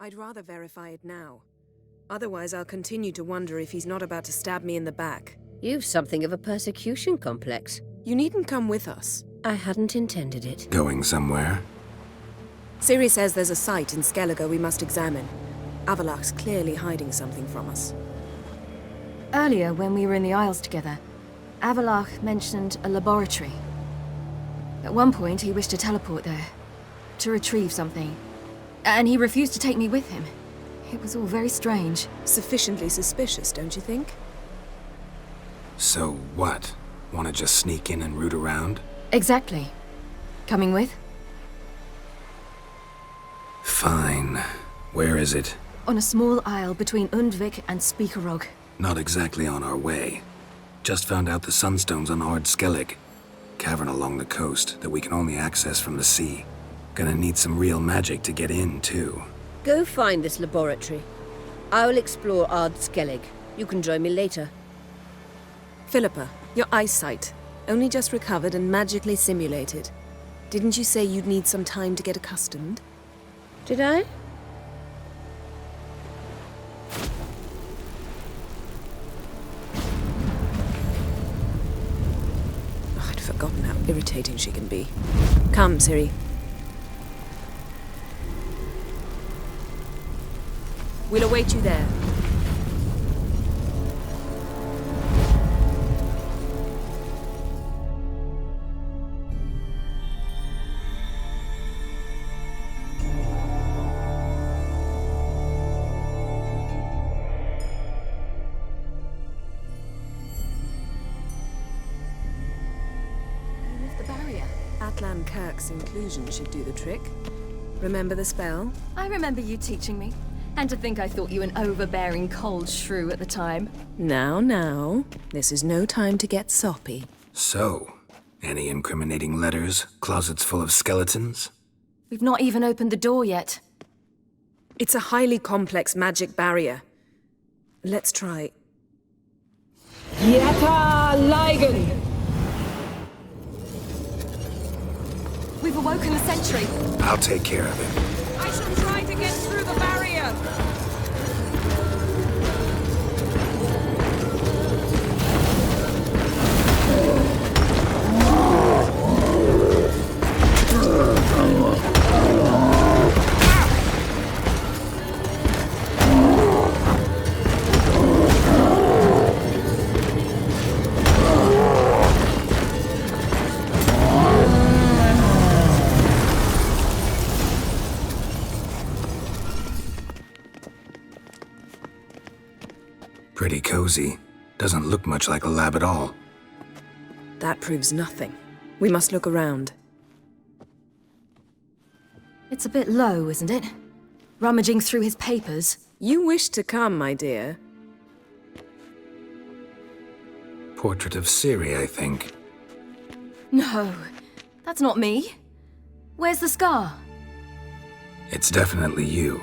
I'd rather verify it now. Otherwise, I'll continue to wonder if he's not about to stab me in the back. You've something of a persecution complex. You needn't come with us. I hadn't intended it. Going somewhere? Ciri says there's a site in Skellige we must examine. Avallac'h's clearly hiding something from us. Earlier, when we were in the Isles together, Avallac'h mentioned a laboratory. At one point, he wished to teleport there, to retrieve something. And he refused to take me with him. It was all very strange. Sufficiently suspicious, don't you think? So what? Want to just sneak in and root around? Exactly. Coming with? Fine. Where is it? On a small isle between Undvik and Speakerog. Not exactly on our way. Just found out the sunstones on Ard Skellig. Cavern along the coast that we can only access from the sea. Gonna need some real magic to get in, too. Go find this laboratory. I'll explore Ard Skellig. You can join me later. Philippa, your eyesight. Only just recovered and magically simulated. Didn't you say you'd need some time to get accustomed? Did I? Oh, I'd forgotten how irritating she can be. Come, Ciri. We'll await you there. Lift the barrier. Atlan Kirk's inclusion should do the trick. Remember the spell? I remember you teaching me. And to think I thought you an overbearing cold shrew at the time. Now. This is no time to get soppy. So, any incriminating letters? Closets full of skeletons? We've not even opened the door yet. It's a highly complex magic barrier. Let's try. Yeta Ligen! We've awoken the sentry. I'll take care of it. I shall try to get through the barrier! Pretty cozy. Doesn't look much like a lab at all. That proves nothing. We must look around. It's a bit low, isn't it? Rummaging through his papers. You wish to come, my dear. Portrait of Ciri, I think. No, that's not me. Where's the scar? It's definitely you.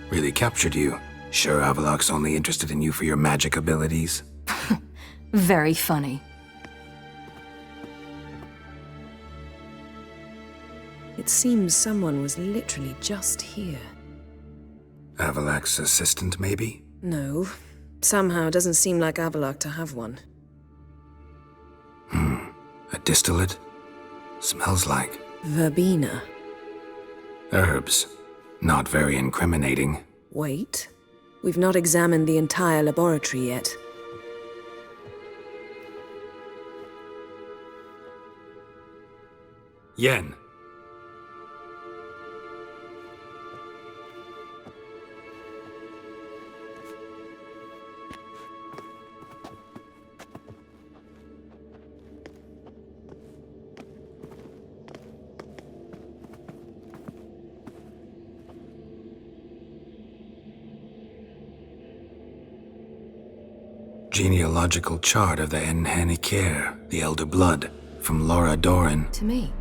Really captured you. Sure Avallac'h's only interested in you for your magic abilities? Very funny. It seems someone was literally just here. Avallac'h's assistant, maybe? No. Somehow doesn't seem like Avallac'h to have one. A distillate? Smells like Verbena. herbs. Not very incriminating. Wait. We've not examined the entire laboratory yet. Yen. Genealogical chart of the Enhanikir, the Elder Blood, from Laura Doran. To me.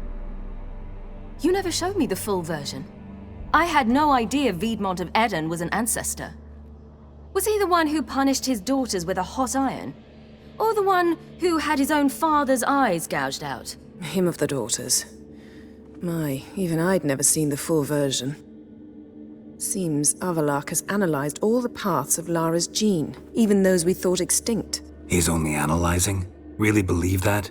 You never showed me the full version. I had no idea Viedmont of Eden was an ancestor. Was he the one who punished his daughters with a hot iron? Or the one who had his own father's eyes gouged out? Him of the daughters. My, even I'd never seen the full version. Seems Avalok has analyzed all the paths of Lara's gene, even those we thought extinct. He's only analyzing? Really believe that?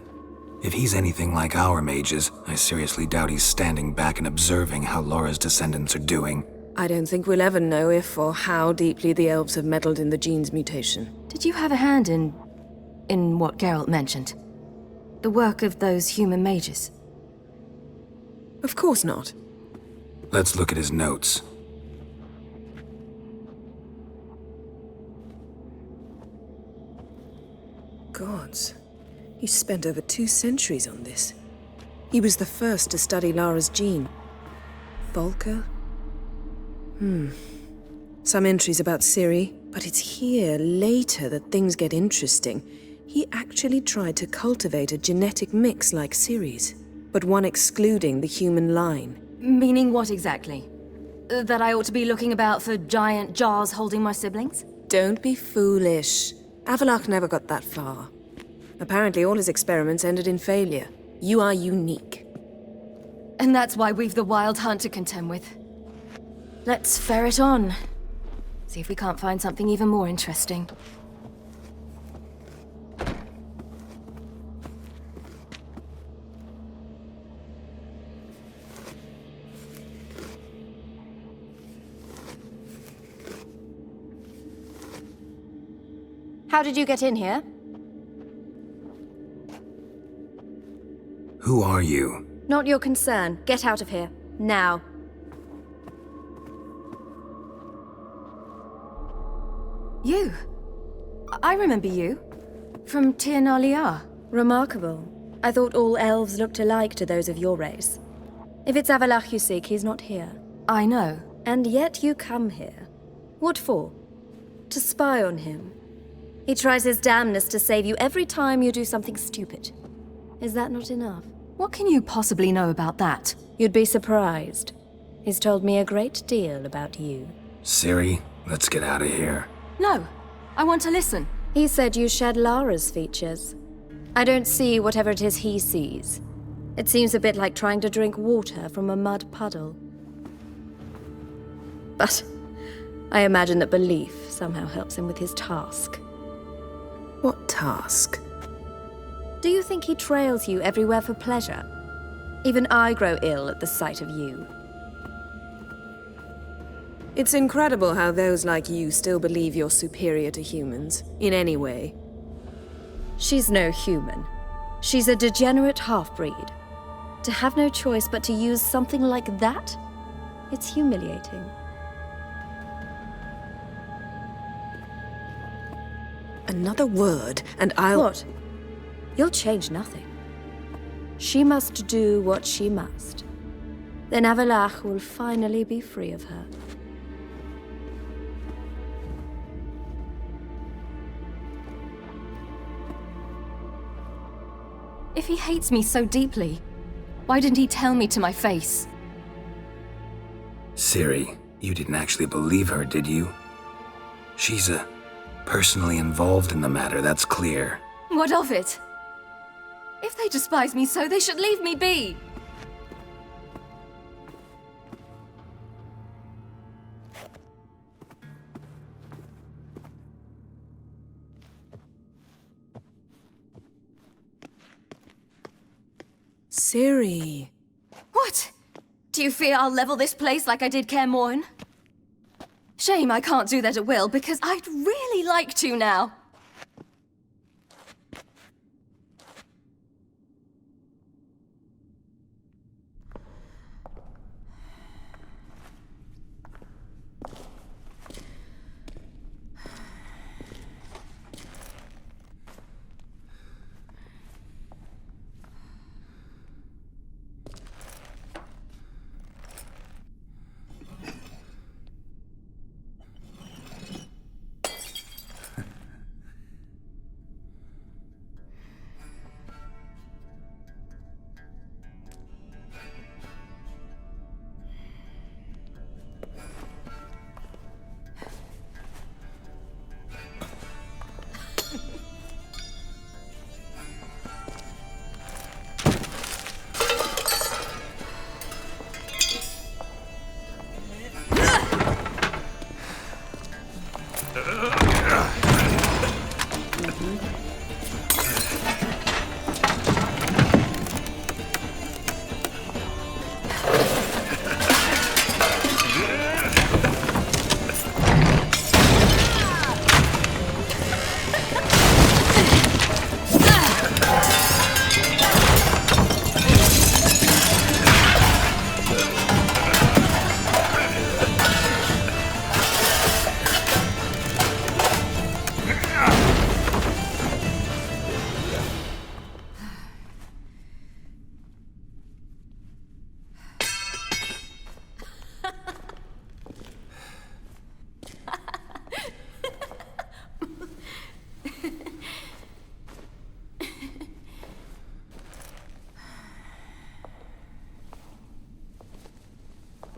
If he's anything like our mages, I seriously doubt he's standing back and observing how Laura's descendants are doing. I don't think we'll ever know if or how deeply the elves have meddled in the gene's mutation. Did you have a hand in what Geralt mentioned? The work of those human mages? Of course not. Let's look at his notes. Gods. He spent over 2 centuries on this. He was the first to study Lara's gene. Volker? Some entries about Ciri, but it's here, later, that things get interesting. He actually tried to cultivate a genetic mix like Ciri's, but one excluding the human line. Meaning what exactly? That I ought to be looking about for giant jars holding my siblings? Don't be foolish. Avalok never got that far. Apparently all his experiments ended in failure. You are unique. And that's why we've the Wild Hunt to contend with. Let's ferret on. See if we can't find something even more interesting. How did you get in here? Who are you? Not your concern. Get out of here. Now. You? I remember you. From Tir na Liar. Remarkable. I thought all elves looked alike to those of your race. If it's Avalok you seek, he's not here. I know. And yet you come here. What for? To spy on him. He tries his damnedest to save you every time you do something stupid. Is that not enough? What can you possibly know about that? You'd be surprised. He's told me a great deal about you. Ciri, let's get out of here. No. I want to listen. He said you shared Lara's features. I don't see whatever it is he sees. It seems a bit like trying to drink water from a mud puddle. But I imagine that belief somehow helps him with his task. What task? Do you think he trails you everywhere for pleasure? Even I grow ill at the sight of you. It's incredible how those like you still believe you're superior to humans, in any way. She's no human. She's a degenerate half-breed. To have no choice but to use something like that? It's humiliating. Another word, and I'll... What? You'll change nothing. She must do what she must. Then Avalok will finally be free of her. If he hates me so deeply, why didn't he tell me to my face? Ciri, you didn't actually believe her, did you? She's personally involved in the matter, that's clear. What of it? If they despise me so, they should leave me be. Ciri. What? Do you fear I'll level this place like I did Kaer Morhen? Shame I can't do that at will, because I'd really like to now.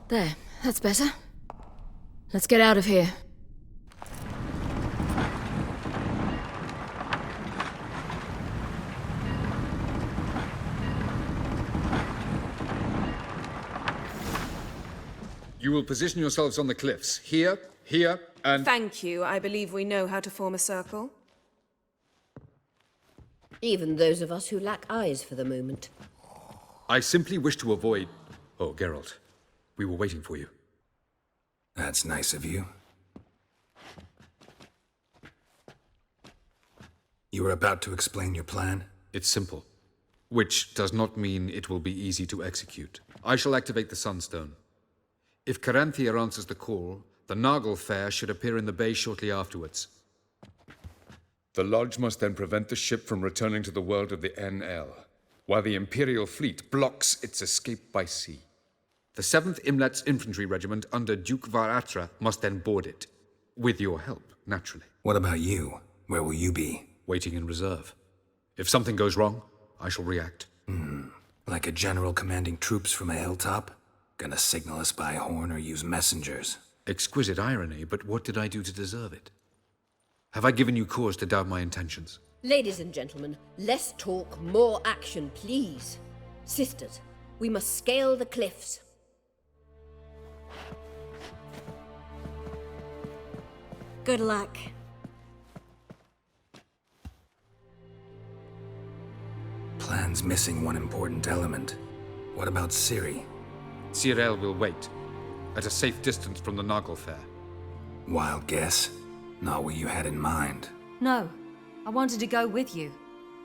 There, that's better. Let's get out of here. You will position yourselves on the cliffs. Here, here, and... Thank you. I believe we know how to form a circle. Even those of us who lack eyes for the moment. I simply wish to avoid... Oh, Geralt. We were waiting for you. That's nice of you. You were about to explain your plan? It's simple. Which does not mean it will be easy to execute. I shall activate the Sunstone. If Caranthia answers the call, the Naglfar should appear in the bay shortly afterwards. The Lodge must then prevent the ship from returning to the world of the NL, while the Imperial fleet blocks its escape by sea. The 7th Imlet's Infantry Regiment under Duke Varatra must then board it. With your help, naturally. What about you? Where will you be? Waiting in reserve. If something goes wrong, I shall react. Like a general commanding troops from a hilltop? Gonna signal us by horn or use messengers? Exquisite irony, but what did I do to deserve it? Have I given you cause to doubt my intentions? Ladies and gentlemen, less talk, more action, please. Sisters, we must scale the cliffs. Good luck. Plan's missing one important element. What about Ciri? Cyril will wait, at a safe distance from the Naglfar. Wild guess? Not what you had in mind. No, I wanted to go with you.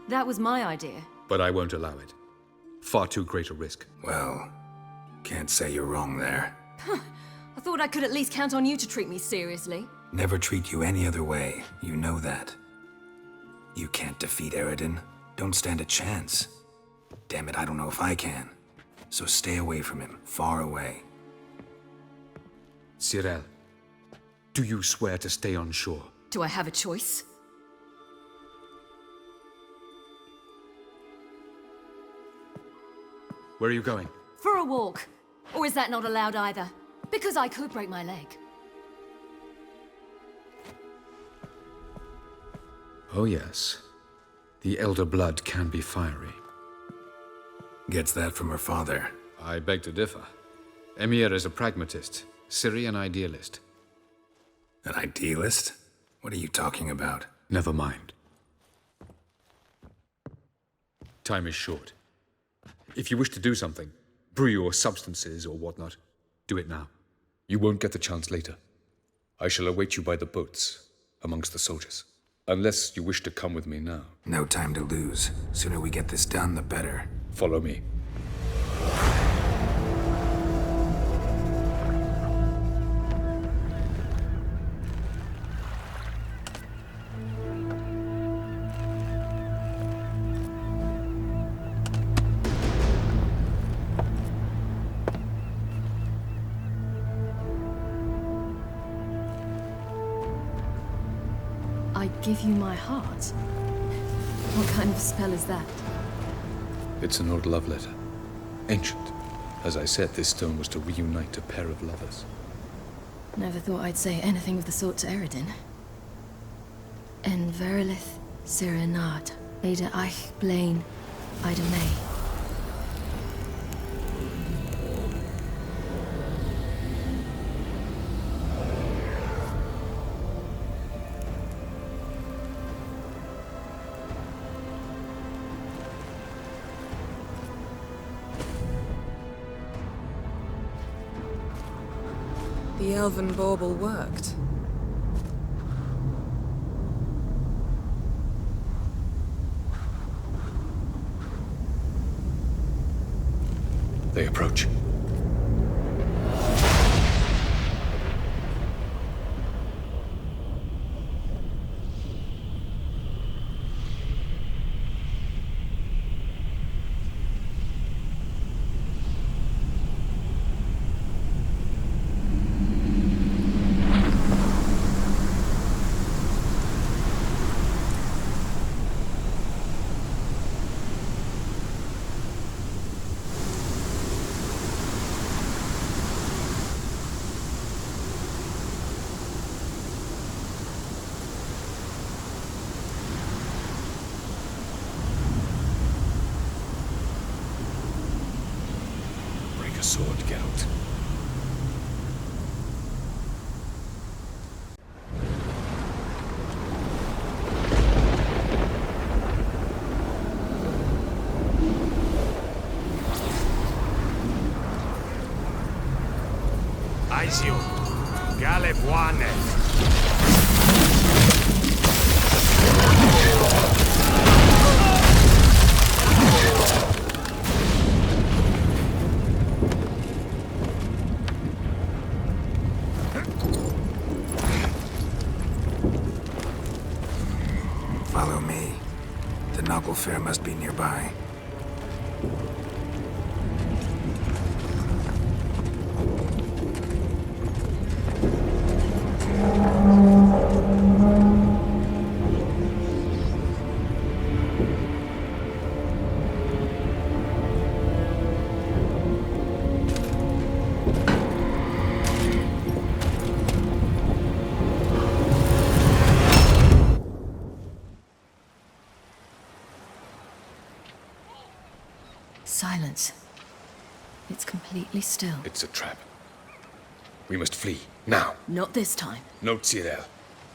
That was my idea. But I won't allow it. Far too great a risk. Well, can't say you're wrong there. I thought I could at least count on you to treat me seriously. Never treat you any other way, you know that. You can't defeat Eredin. Don't stand a chance. Damn it, I don't know if I can. So stay away from him, far away. Cyril, do you swear to stay on shore? Do I have a choice? Where are you going? For a walk. Or is that not allowed either? Because I could break my leg. Oh yes. The Elder Blood can be fiery. Gets that from her father. I beg to differ. Emir is a pragmatist, Ciri an idealist. An idealist? What are you talking about? Never mind. Time is short. If you wish to do something, brew your substances or whatnot, do it now. You won't get the chance later. I shall await you by the boats, amongst the soldiers. Unless you wish to come with me now. No time to lose. Sooner we get this done, the better. Follow me. I give you my heart? What kind of spell is that? It's an old love letter. Ancient. As I said, this stone was to reunite a pair of lovers. Never thought I'd say anything of the sort to Eredin. En verilith Sirenad, Ada Eich Blaine, Ida May. The elven bauble worked. They approach. Aizio. Galebuane. Follow me. The Naglfar must be nearby. Silence. It's completely still. It's a trap. We must flee, now. Not this time. Note, Cyril.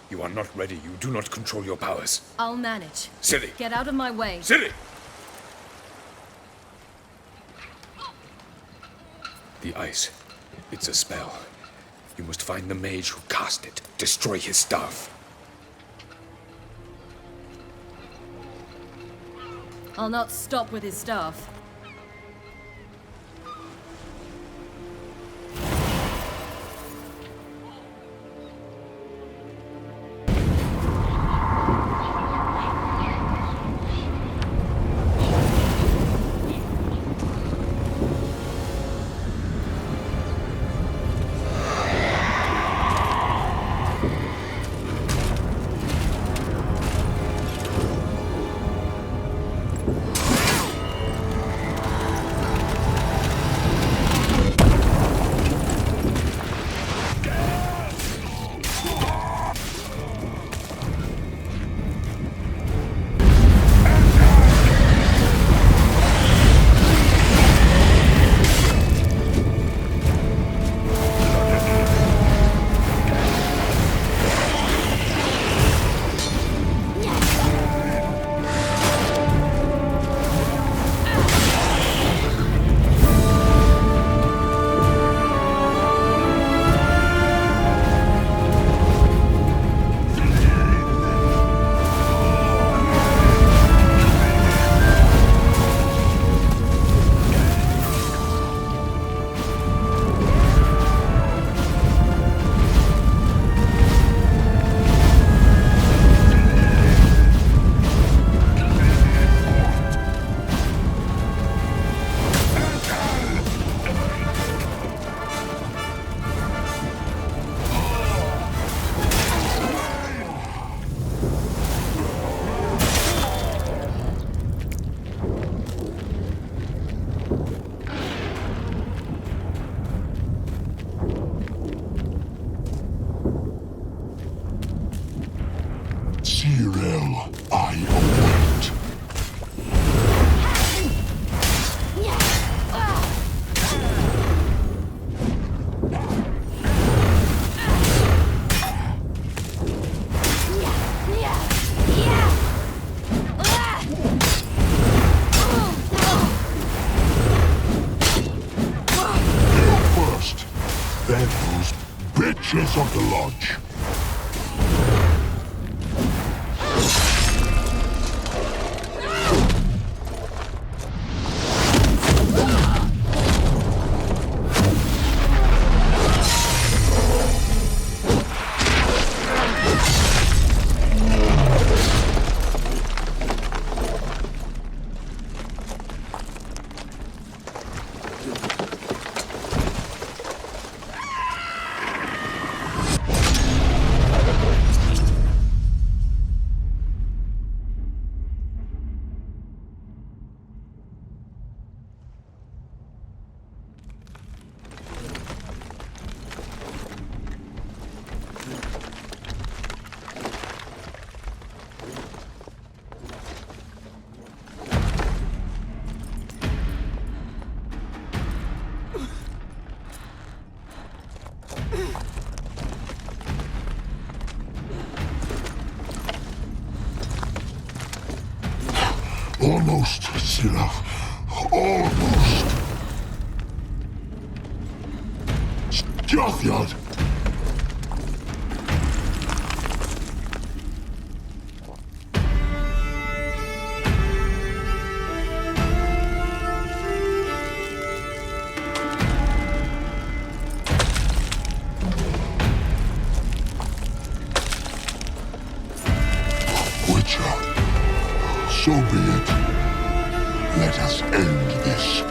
You are not ready. You do not control your powers. I'll manage. Ciri! Get out of my way. Ciri! The ice. It's a spell. You must find the mage who cast it. Destroy his staff. I'll not stop with his staff. Cyril, I await. First, then those bitches of the lodge. Almost, Cyril. Almost. Still Jathyard! Witcher, so be it. Let us end this.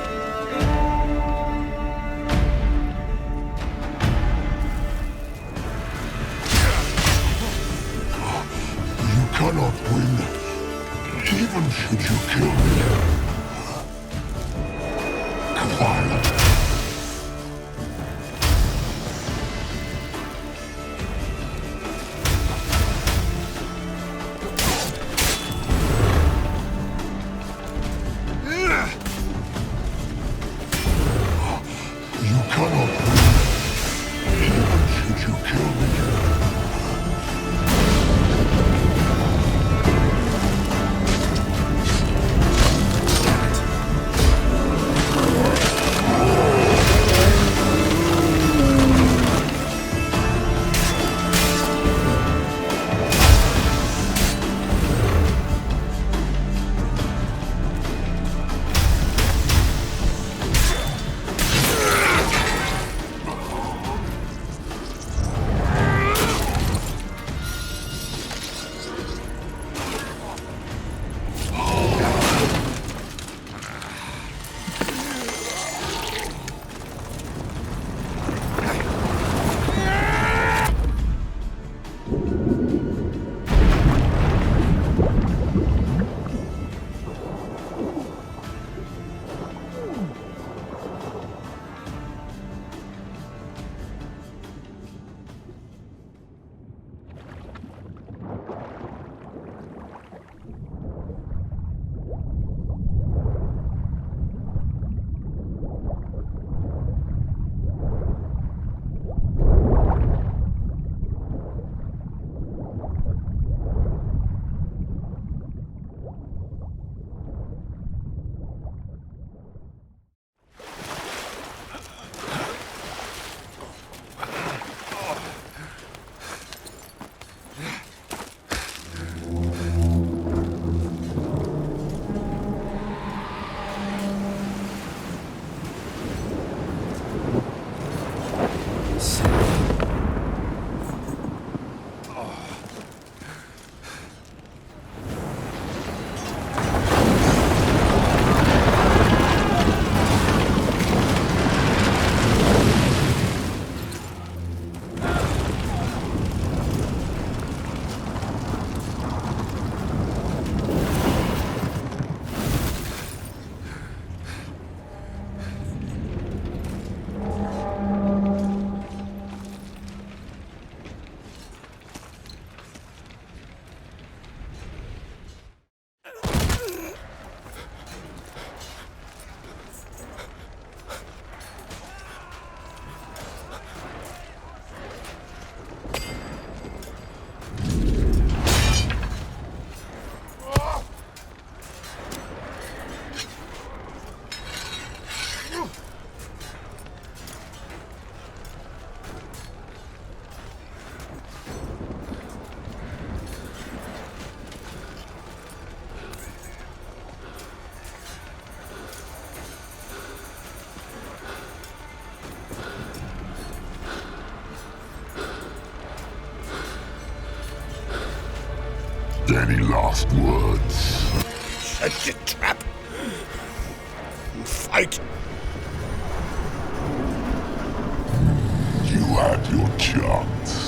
You cannot win, even should you kill me. Quiet. You cannot win, even should you kill me. Any last words? Set your trap. Fight. You had your chance.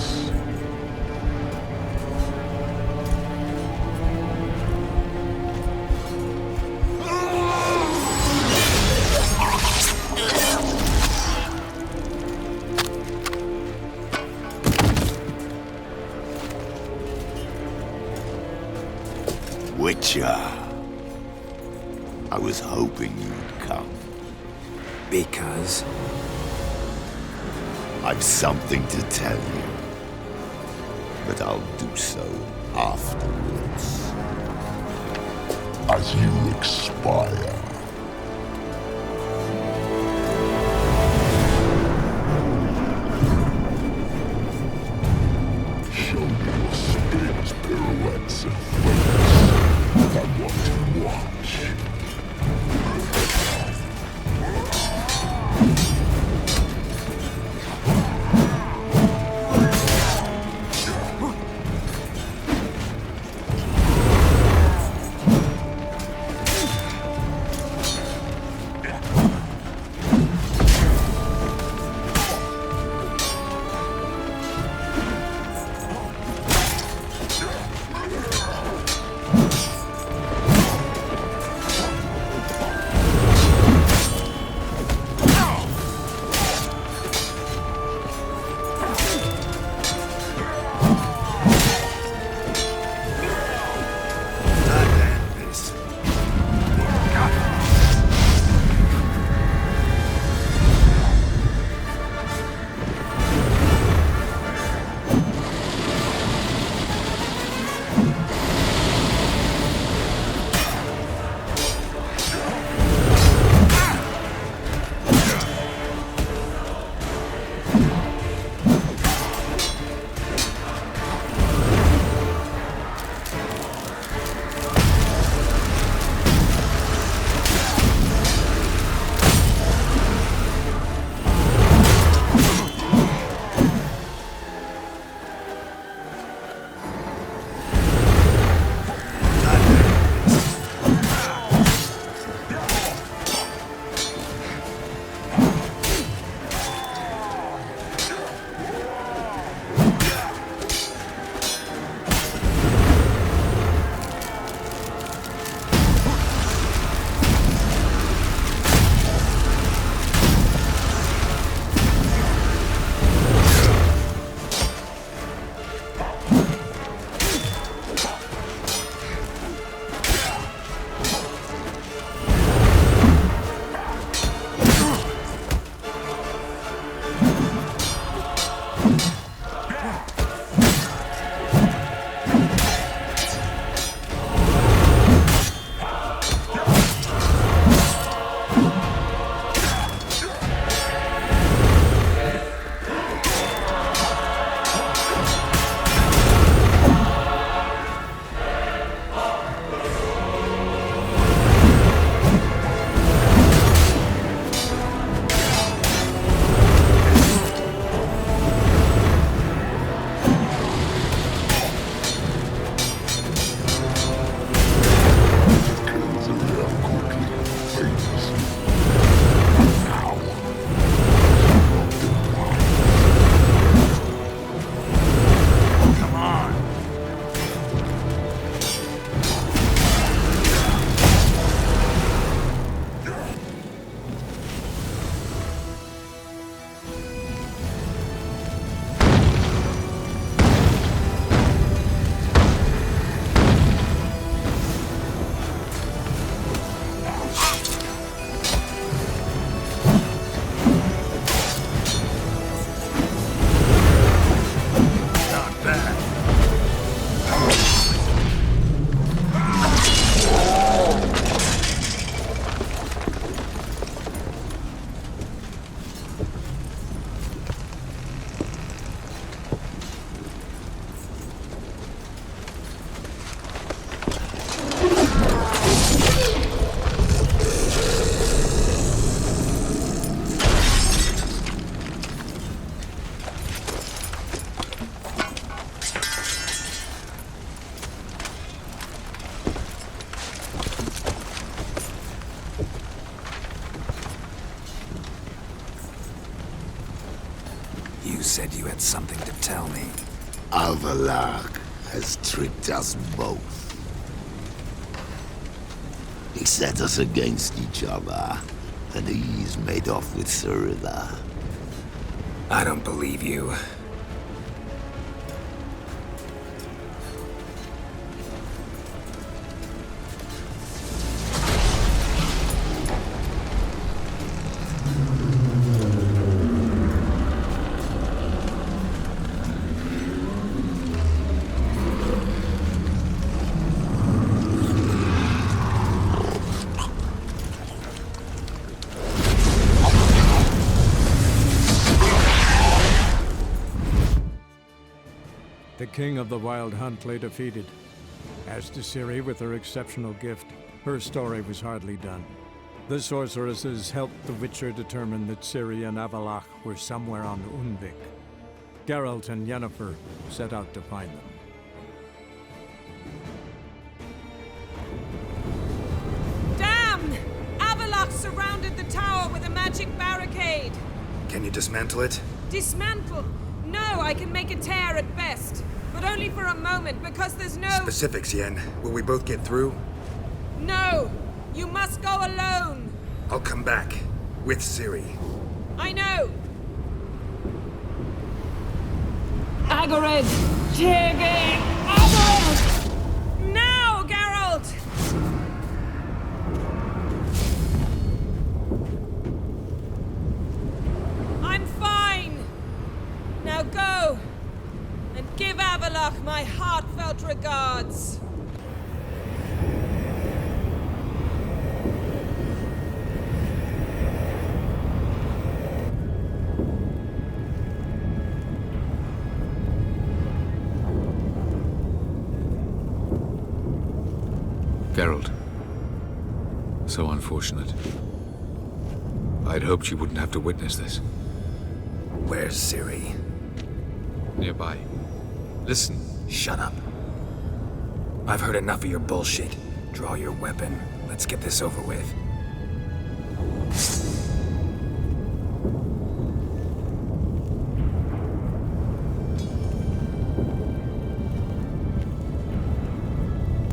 Witcher. I was hoping you'd come. Because? I've something to tell you. But I'll do so afterwards. As you expire. you had something to tell me. Avallac'h has tricked us both. He set us against each other, and he's made off with Cirilla. I don't believe you. The king of the Wild Hunt lay defeated. As to Ciri with her exceptional gift, her story was hardly done. The sorceresses helped the Witcher determine that Ciri and Avallac'h were somewhere on Undvik. Geralt and Yennefer set out to find them. Damn! Avallac'h surrounded the tower with a magic barricade. Can you dismantle it? Dismantle? No, I can make a tear at best. But only for a moment, because there's no... Specifics, Yen. Will we both get through? No! You must go alone! I'll come back. With Ciri. I know! Agared! Tirge! Agared! Now, Geralt! I'm fine! Now go! And give Avallac'h my heartfelt regards! Geralt. So unfortunate. I'd hoped you wouldn't have to witness this. Where's Ciri? Nearby. Listen. Shut up. I've heard enough of your bullshit. Draw your weapon. Let's get this over with.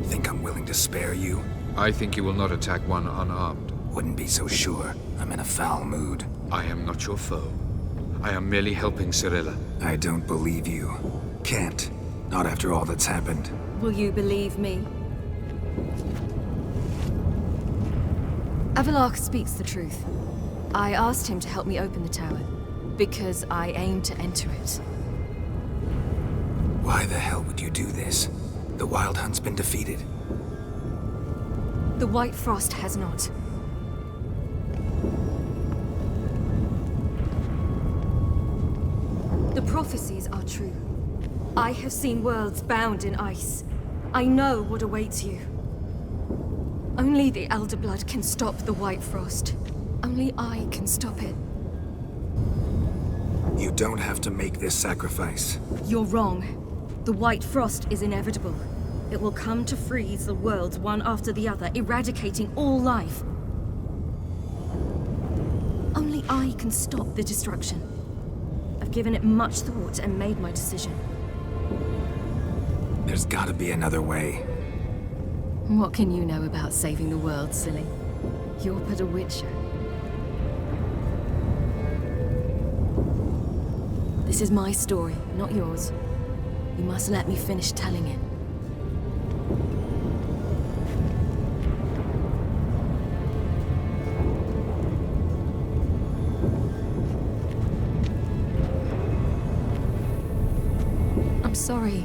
Think I'm willing to spare you? I think you will not attack one unarmed. Wouldn't be so sure. I'm in a foul mood. I am not your foe. I am merely helping Cirilla. I don't believe you. Can't. Not after all that's happened. Will you believe me? Avallac'h speaks the truth. I asked him to help me open the tower, because I aim to enter it. Why the hell would you do this? The Wild Hunt's been defeated. The White Frost has not. The prophecies are true. I have seen worlds bound in ice. I know what awaits you. Only the Elder Blood can stop the White Frost. Only I can stop it. You don't have to make this sacrifice. You're wrong. The White Frost is inevitable. It will come to freeze the worlds one after the other, eradicating all life. Only I can stop the destruction. I've given it much thought and made my decision. There's gotta be another way. What can you know about saving the world, silly? You're but a witcher. This is my story, not yours. You must let me finish telling it. I'm sorry.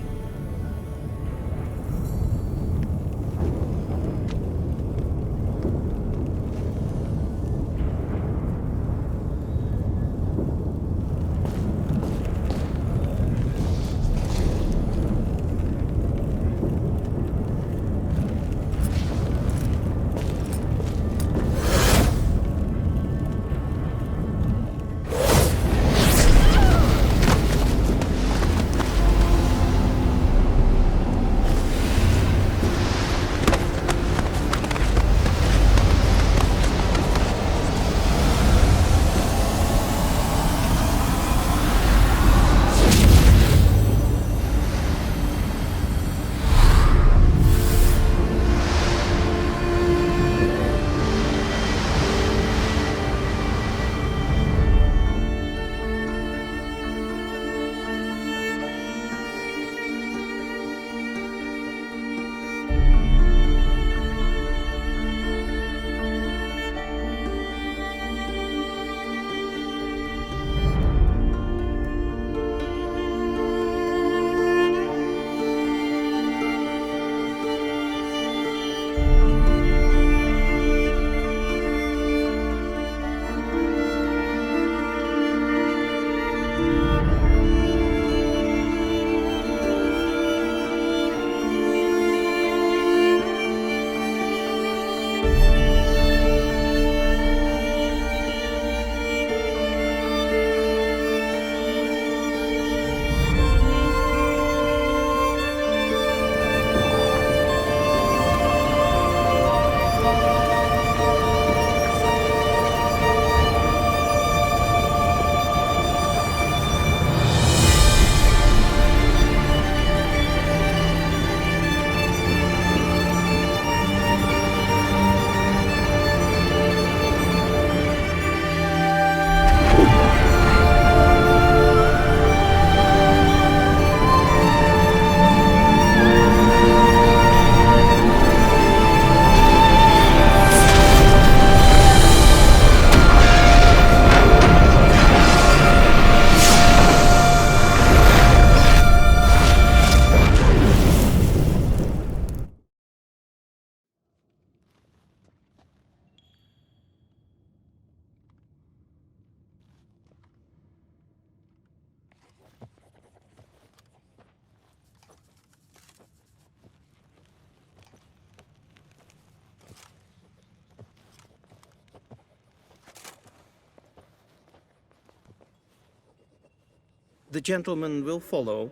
The gentleman will follow.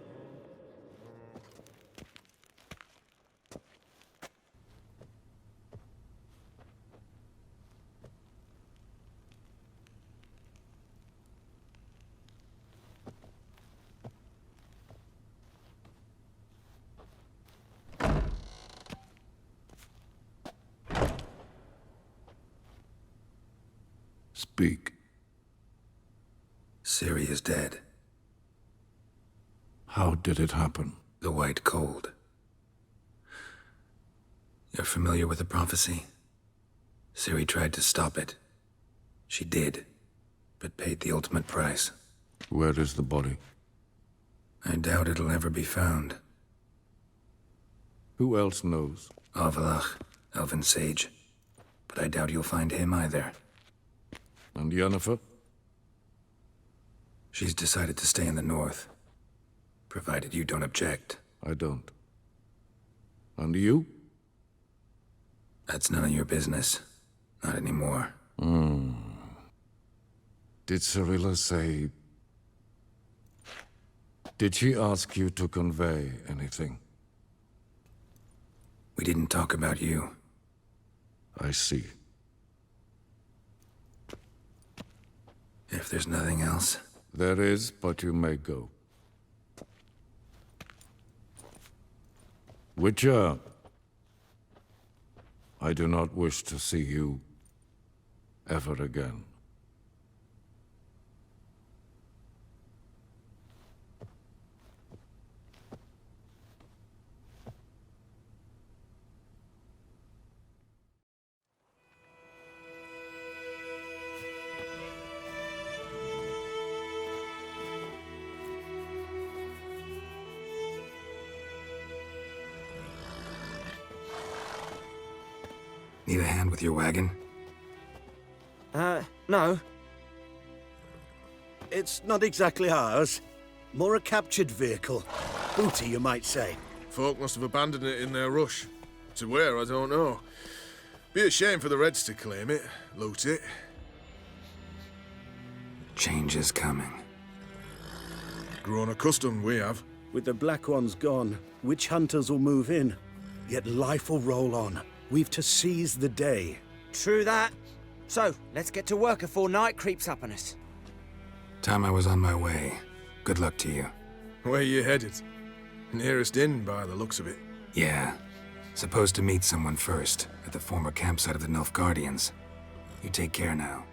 Speak. Ciri is dead. How did it happen? The White Cold. You're familiar with the prophecy? Ciri tried to stop it. She did, but paid the ultimate price. Where is the body? I doubt it'll ever be found. Who else knows? Avallac'h, Elven Sage. But I doubt you'll find him either. And Yennefer? She's decided to stay in the north. Provided you don't object. I don't. And you? That's none of your business. Not anymore. Did Cirilla say... Did she ask you to convey anything? We didn't talk about you. I see. If there's nothing else... There is, but you may go. Witcher, I do not wish to see you ever again. Need a hand with your wagon? No. It's not exactly ours. More a captured vehicle. Booty, you might say. Folk must have abandoned it in their rush. To where, I don't know. Be a shame for the Reds to claim it, loot it. Change is coming. Grown accustomed, we have. With the Black Ones gone, witch hunters will move in. Yet life will roll on. We've to seize the day. True that. So, let's get to work before night creeps up on us. Time I was on my way. Good luck to you. Where you headed? Nearest inn, by the looks of it. Yeah. Supposed to meet someone first, at the former campsite of the Nilfgaardians. You take care now.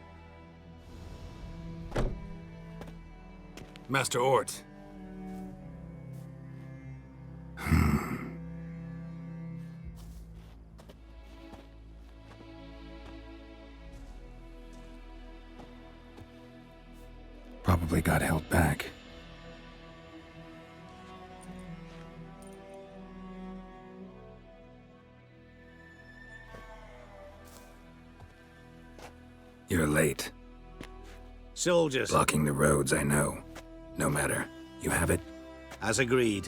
Master Ort. Probably got held back. You're late. Soldiers. Blocking the roads, I know. No matter. You have it? As agreed.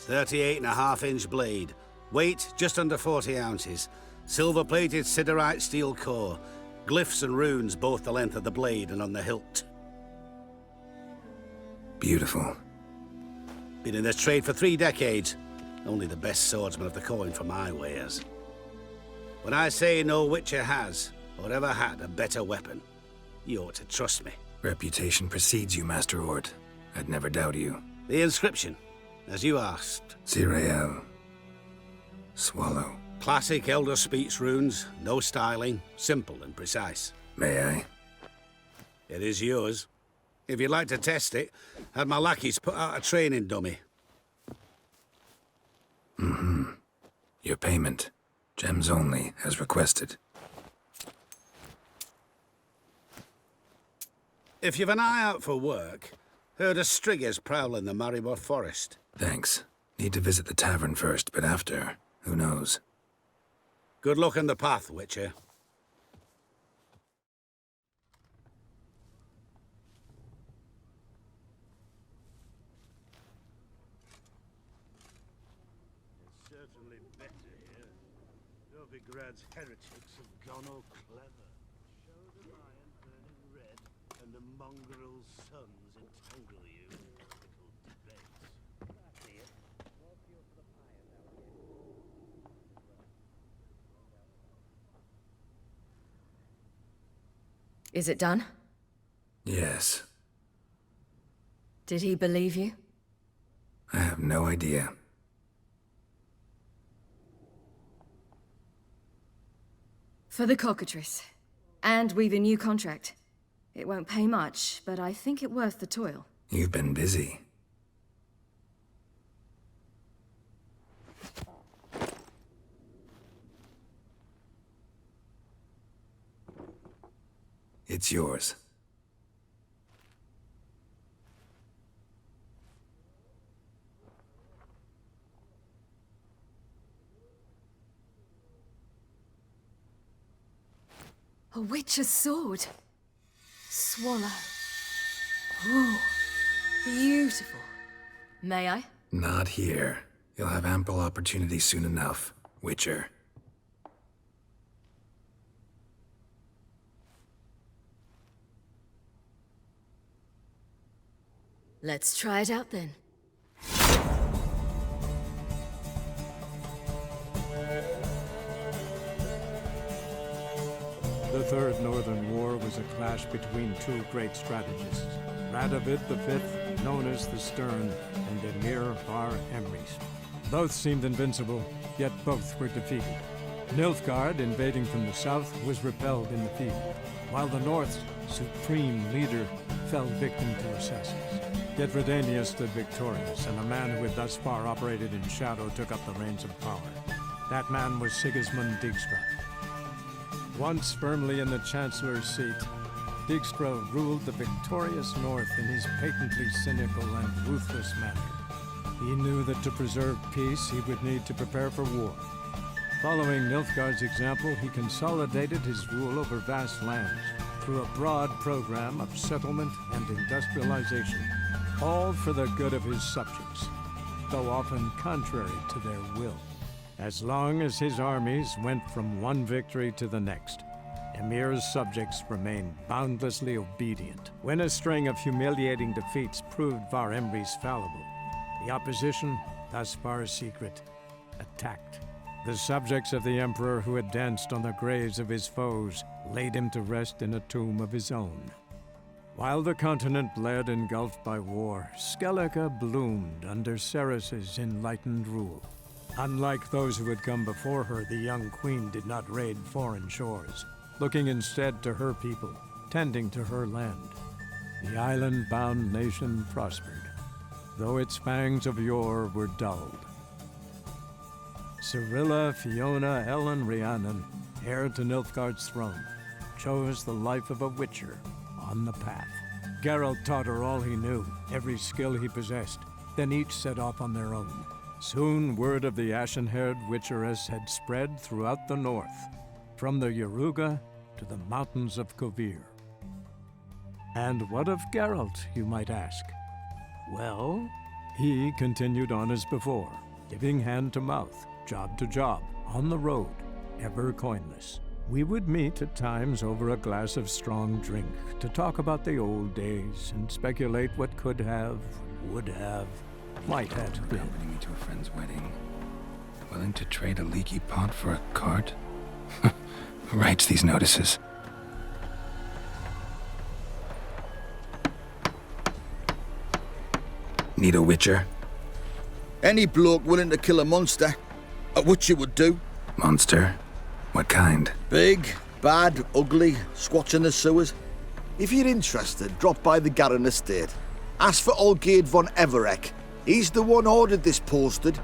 38.5-inch blade. Weight just under 40 ounces. Silver-plated siderite steel core. Glyphs and runes both the length of the blade and on the hilt. Beautiful. Been in this trade for 3 decades. Only the best swordsman of the coin for my wares. When I say no Witcher has, or ever had, a better weapon, you ought to trust me. Reputation precedes you, Master Ort. I'd never doubt you. The inscription, as you asked. Zirael. Swallow. Classic Elder Speech runes, no styling, simple and precise. May I? It is yours. If you'd like to test it, had my lackeys put out a training dummy. Your payment. Gems only, as requested. If you've an eye out for work, heard of Striggers prowling the Maribor Forest. Thanks. Need to visit the tavern first, but after, who knows? Good luck on the path, Witcher. It's certainly better here. Novigrad's heretics have gone all clever. Show the lion burning red, and the mongrel sons entangle you. Is it done? Yes. Did he believe you? I have no idea. For the cockatrice. And we've a new contract. It won't pay much, but I think it worth the toil. You've been busy. It's yours. A witch's sword. Swallow. Ooh, beautiful. May I? Not here. You'll have ample opportunity soon enough, Witcher. Let's try it out then. The Third Northern War was a clash between two great strategists, Radovid V, known as the Stern, and Emhyr Bar Emreis. Both seemed invincible, yet both were defeated. Nilfgaard, invading from the south, was repelled in the field, while the North's supreme leader fell victim to assassins. Yet Redania stood victorious, and a man who had thus far operated in shadow took up the reins of power. That man was Sigismund Dijkstra. Once firmly in the Chancellor's seat, Dijkstra ruled the victorious North in his patently cynical and ruthless manner. He knew that to preserve peace, he would need to prepare for war. Following Nilfgaard's example, he consolidated his rule over vast lands through a broad program of settlement and industrialization, all for the good of his subjects, though often contrary to their will. As long as his armies went from one victory to the next, Emhyr's subjects remained boundlessly obedient. When a string of humiliating defeats proved Var Emreis fallible, the opposition, thus far secret, attacked. The subjects of the Emperor who had danced on the graves of his foes laid him to rest in a tomb of his own. While the continent bled engulfed by war, Skellige bloomed under Ceres's enlightened rule. Unlike those who had come before her, the young queen did not raid foreign shores, looking instead to her people, tending to her land. The island-bound nation prospered, though its fangs of yore were dulled. Cirilla, Fiona, Ellen, Rhiannon, heir to Nilfgaard's throne, chose the life of a witcher on the path. Geralt taught her all he knew, every skill he possessed, then each set off on their own. Soon word of the ashen-haired witcheress had spread throughout the north, from the Yaruga to the mountains of Kovir. And what of Geralt, you might ask? Well, he continued on as before, giving hand to mouth, job to job, on the road, ever coinless. We would meet at times over a glass of strong drink to talk about the old days and speculate what could have, would have, might have been. Accompanying me to a friend's wedding. Willing to trade a leaky pot for a cart? Who writes these notices? Need a witcher? Any bloke willing to kill a monster. A witcher would do. Monster? What kind? Big, bad, ugly, squats in the sewers. If you're interested, drop by the Garin estate. Ask for Olgierd von Everec. He's the one ordered this posted.